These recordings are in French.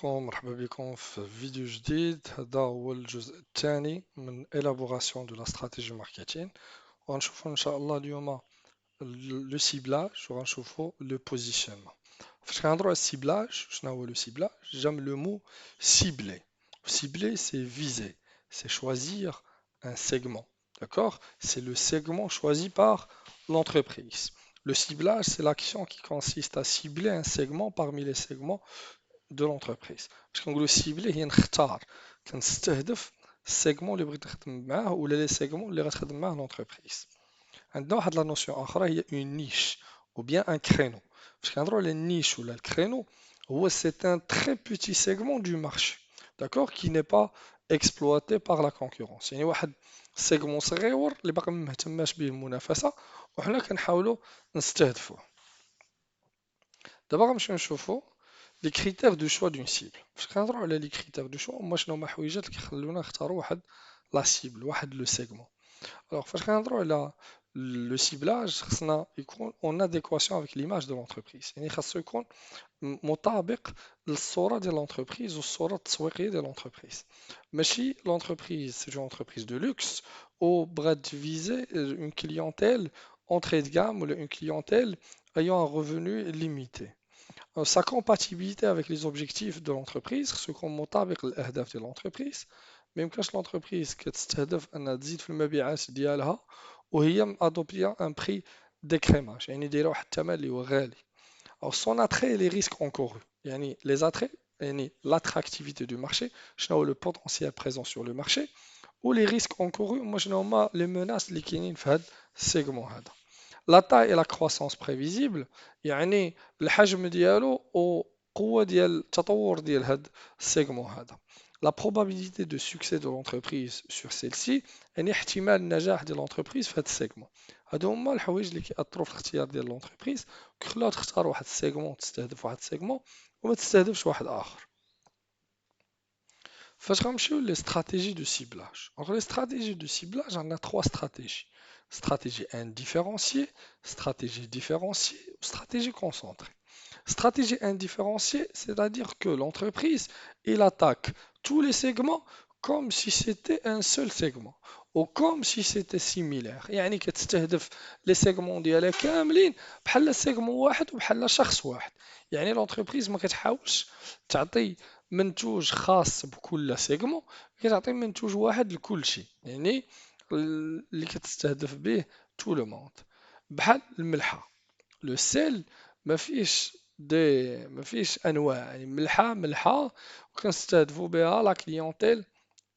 عليكم، مرحبا بكم في فيديو جديد. هذا هو الجزء الثاني من élaboration de la stratégie marketing. وغنشوفوا ان شاء الله اليوم لو سيبلاج وغنشوفوا لو بوزيشنمون. فاش كنهضروا على السيبلاج، شنو هو لو سيبلاج؟ جام لو مو cibler. Cibler, c'est viser, c'est choisir un segment. D'accord? C'est le segment choisi par l'entreprise. Le ciblage, c'est l'action qui consiste à cibler un segment parmi les segments de l'entreprise. باش كنقولوا سيبلي هي نختار، كنستهدف السيجمون اللي بغيت نخدم معاه ولا لي سيجمون اللي غتخدم معاه لونتربريز. عندنا واحد لا نوسيون اخرى هي اون نيش ou bien un créneau. فاش كنهضروا على النيش ولا الكرينو، هو c'est un très petit segment du marché. D'accord, qui n'est pas exploité par la concurrence. يعني واحد سيجمون صغير اللي باقي ما مهتماش به المنافسه وحنا كنحاولوا نستهدفوه. دابا غنمشيو نشوفوا لي كريتير دو شوا دون سيبل. فاش كنهضروا على لي كريتير دو شوا، هما شنو هما الحويجات اللي كيخلونا نختاروا واحد لا سيبل، واحد لو سيغمون. الوغ فاش كنهضروا على لو سيبلاج، خصنا يكون اون اديكواسيون افيك ليماج دو لونتربريز، يعني خاصو يكون مطابق للصوره ديال لونتربريز والصوره التسويقيه ديال لونتربريز. ماشي لونتربريز سي اون entreprise دو لوكس او بغات فيزي اون كليونتيل entrée de gamme ou une clientèle ayant un revenu limité. Sa compatibilité avec les objectifs de l'entreprise، خصو يكون مطابق للأهداف ديال l'entreprise. ما يمكنش l'entreprise كتستهدف أنها تزيد في المبيعات ديالها وهي مادوبتيا ان بري ديكريماج، يعني دايره واحد الثمن اللي هو غالي. أو son attrait et les risques encourus، يعني les attraits، يعني l'attractivité du marché، شنو هو le potentiel présent sur le marché، و les risques encourus هما شنو هما les menaces اللي كاينين في هذا السيجمون هذا. لا تاي لا كرواسونس بريفيزيبل، يعني الحجم ديالو وقوة ديال التطور ديال هاد السيجمون هذا. لا probabilité de succès de l'entreprise sur celle-ci، يعني احتمال النجاح ديال l'entreprise في هاد السيجمون. هادو هما الحوايج اللي كيأثروا في الاختيار ديال l'entreprise، كيخلوها تختار واحد السيجمون، تستهدف واحد السيجمون وما تستهدفش واحد آخر. فاش غنمشيو لي استراتيجي دو سيبلاج، دونك لي استراتيجي دو سيبلاج عندنا 3 استراتيجي: stratégie indifférenciée, stratégie différenciée ou stratégie concentrée. Stratégie indifférenciée, c'est-à-dire que l'entreprise, il attaque tous les segments comme si c'était un seul segment ou comme si c'était similaire. يعني كتستهدف les segments ديالها كاملين بحال segment واحد وبحال شخص واحد. يعني l'entreprise ما كتحاولش تعطي منتوج خاص بكل سيجمون، كتعطي منتوج واحد لكل شيء، يعني اللي كتستهدف به تو لو موند. بحال الملحة، لو سيل ما فيش انواع، يعني ملحة ملحة وكنستهدفوا بها لا كليونتيل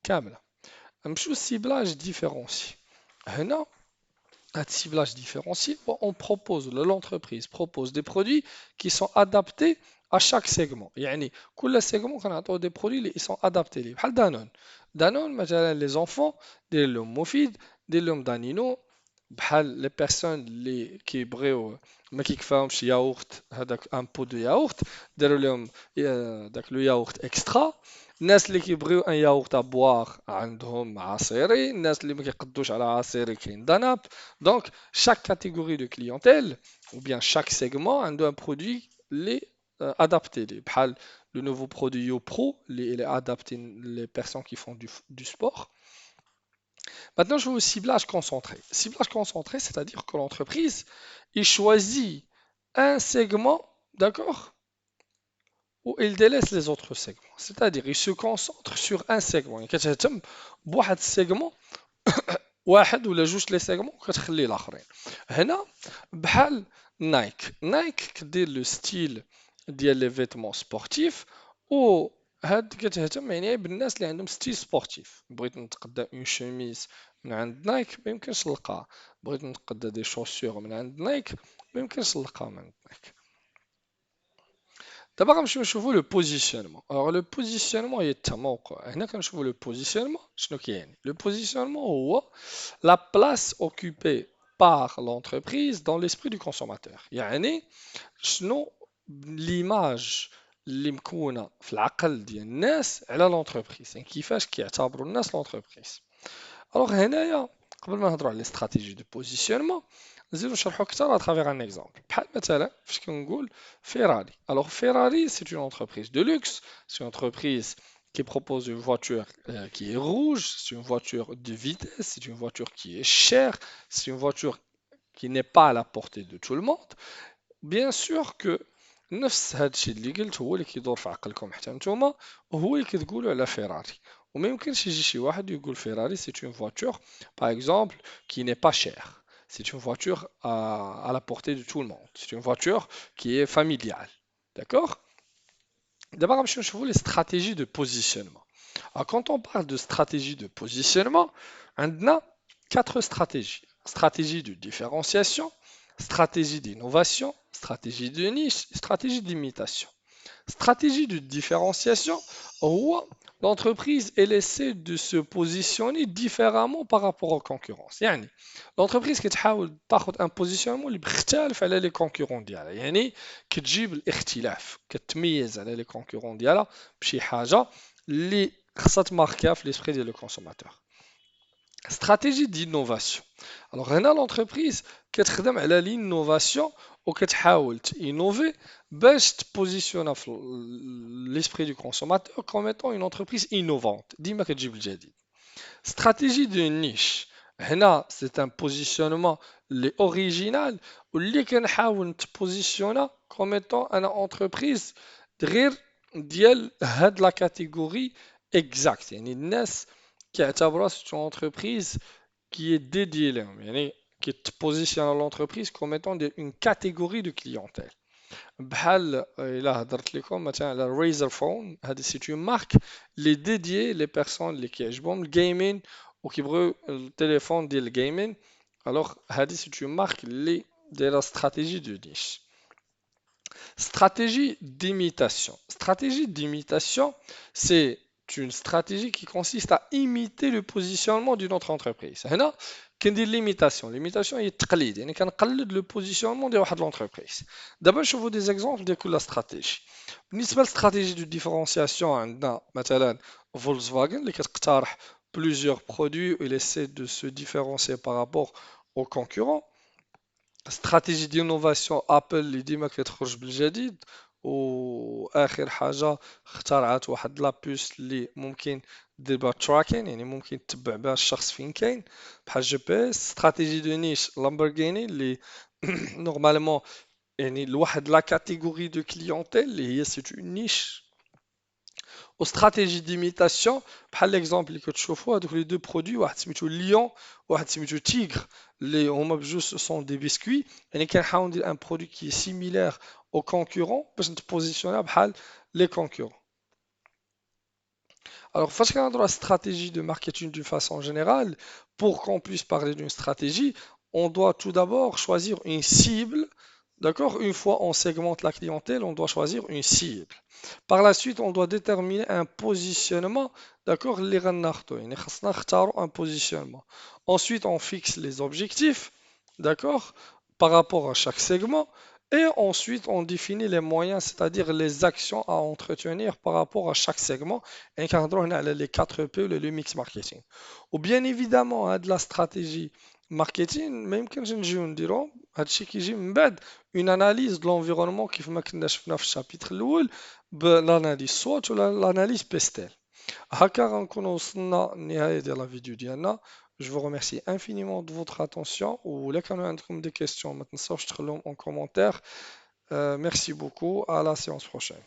كاملة. نمشيو للسيبلاج ديفيرونسي. هنا هاد ciblage différencié, l'entreprise propose des produits qui sont adaptés à chaque segment. يعني كل segment كنعطيو des produits اللي sont adaptés ليه. بحال دانون، دانون مثلا les enfants دير لهم مفيد، دير لهم دانينو. بحال لي بيرسون اللي كيبغيو ما كيكفاهمش ياغورت، هذاك ان بو دو ياغورت داروا لهم داك لو ياغورت اكسترا. الناس اللي كيبغيو ان ياغورت ابواغ عندهم عصيري، الناس اللي ما كيقدوش على عصيري كاين داناب. Donc, chaque catégorie de clientèle ou bien chaque segment a un produit les adapté. بحال le nouveau produit YoPro, il est adapté les personnes qui font du sport. Maintenant, je vais au ciblage concentré. Ciblage concentré, c'est-à-dire que l'entreprise, il choisit un segment, d'accord, où il délaisse les autres segments. C'est-à-dire, il se concentre sur un segment. يعني كتهتم بواحد segment واحد ولا جوج لي سيغمون كتخلي الاخرين. هنا بحال نايك، نايك كدير لو ستيل ديال لي فيتمون سبورتيف، و هاد كتهتم يعني بالناس اللي عندهم ستيل سبورتيف. بغيت نتقدى اون شوميز من عند نايك ما يمكنش نلقاها، بغيت نتقدى دي شوسور من عند نايك ما يمكنش نلقاها من عند نايك. دابا غنمشيو نشوفو لو بوزيسيونمون. الوغ لو بوزيسيونمون هي التموقع. هنا كنشوفو لو بوزيسيونمون شنو كيعني. لو بوزيسيونمون هو la place occupée par l'entreprise dans l'esprit du consommateur. يعني شنو l'image اللي مكونة في العقل ديال الناس على l'entreprise، يعني كيفاش كيعتبروا الناس l'entreprise. الوغ هنايا قبل ما نهضروا على لي استراتيجي دو بوزيسيونمون نزيدو نشرحو اكثر اترافيغ ان اكزومبل بحال مثلا فاش كنقول فيراري. الوغ فيراري سي اون entreprise de luxe, c'est une entreprise qui propose une voiture qui est rouge, c'est une voiture de vitesse, c'est une voiture qui est chère, c'est une voiture qui n'est pas à la portée de tout le monde. Bien sûr que نفس هذا الشيء اللي قلت هو اللي كيدور في عقلكم حتى نتوما وهو اللي كتقولوا على فيراري. وما يمكنش يجي شي واحد يقول فيراري سي une voiture par exemple qui n'est pas chère. C'est une voiture à la portée de tout le monde. C'est une voiture qui est familiale. D'accord? D'abord, je vais les stratégies de positionnement. Alors, quand on parle de stratégie de positionnement, on a quatre stratégies. Stratégie de différenciation, stratégie d'innovation, stratégie de niche, stratégie d'imitation. Stratégie de différenciation, où l'entreprise elle essaie de se positionner différemment par rapport aux concurrences. يعني l'entreprise كتحاول تاخذ un positionnement اللي بيختلف على les concurrents ديالها. يعني كتجيب الاختلاف، كتميز على les concurrents ديالها بشي حاجة اللي خصها تماركيها في l'esprit ديال le consommateur. Stratégie d'innovation. Alors, هنا l'entreprise كتخدم على l'innovation وكتحاول innover باش تبوزيسيونا في l'esprit du consommateur comme étant une entreprise innovante. ديما كتجيب الجديد. Stratégie de niche. هنا c'est un positionnement اللي original واللي كنحاول نتبوزيسيونا comme étant une entreprise غير ديال هاد la catégorie exact. يعني الناس كيعتبروها c'est une entreprise qui est dédiée لهم يعني qui te positionne l'entreprise comme étant une catégorie de clientèle. بحال إلا هضرت لكم مثلا على Razer Phone هذه c'est une marque اللي dédiée les personnes اللي كيعجبهم الجيمين وكيبغيو التليفون ديال الجيمين. alors هذه c'est une marque اللي دايره stratégie de niche. Stratégie d'imitation. Stratégie d'imitation, c'est une stratégie qui consiste à imiter le positionnement d'une autre entreprise. هنا كندير l'imitation. L'imitation هي التقليد، يعني كنقلد لو بوزيسيونمون ديال واحد لونتربريز. دابا نشوفوا دي زيكزامبل ديال كل استراتيجي. بالنسبه للاستراتيجي دو ديفيرونسياسيون عندنا مثلا فولكسفاغن اللي كتقترح plusieurs produits et essaie de se différencier par rapport aux concurrents. استراتيجي ديال انوفاسيون ابل اللي ديما كتخرج بالجديد واخر حاجه اخترعت واحد لابوس اللي ممكن دير بها تراكين يعني ممكن تتبع بها الشخص فين كاين بحال جي بي اس. استراتيجي دو نيش لامبورغيني اللي نورمالمون يعني لواحد لا كاتيجوري دو كليونتيل اللي هي سي اون نيش. واستراتيجي ديميتاسيون بحال ليكزومبل اللي كتشوفوا هذوك لي دو برودوي واحد سميتو ليون واحد سميتو تيغر اللي هما بجوج سون دي بيسكوي. يعني كنحاول ندير ان برودوي كي سيميلير او كونكورون باش نتبوزيسيونا بحال لي كونكورون. Alors, face à la stratégie de marketing d'une façon générale, pour qu'on puisse parler d'une stratégie, on doit tout d'abord choisir une cible. D'accord? Une fois on segmente la clientèle, on doit choisir une cible. Par la suite, on doit déterminer un positionnement. D'accord? Un positionnement. Ensuite, on fixe les objectifs. D'accord? Par rapport à chaque segment. Et ensuite, on définit les moyens, c'est-à-dire les actions à entretenir par rapport à chaque segment. Et quand on a les 4 P, le mix marketing. Ou bien évidemment, de la stratégie marketing, même quand je ne dirais هادشي كيجي من بعد une analyse de l'environnement كيف ما كنا شفنا في الشابيتر الاول بالاناليز سوات ولا الاناليز بيستيل. هكا غنكونوا وصلنا للنهايه ديال لا فيديو ديالنا. Je vous remercie infiniment de votre attention ou là quand عندكم des questions ما تنساوش تخلوهم en commentaire. Merci beaucoup, à la séance prochaine.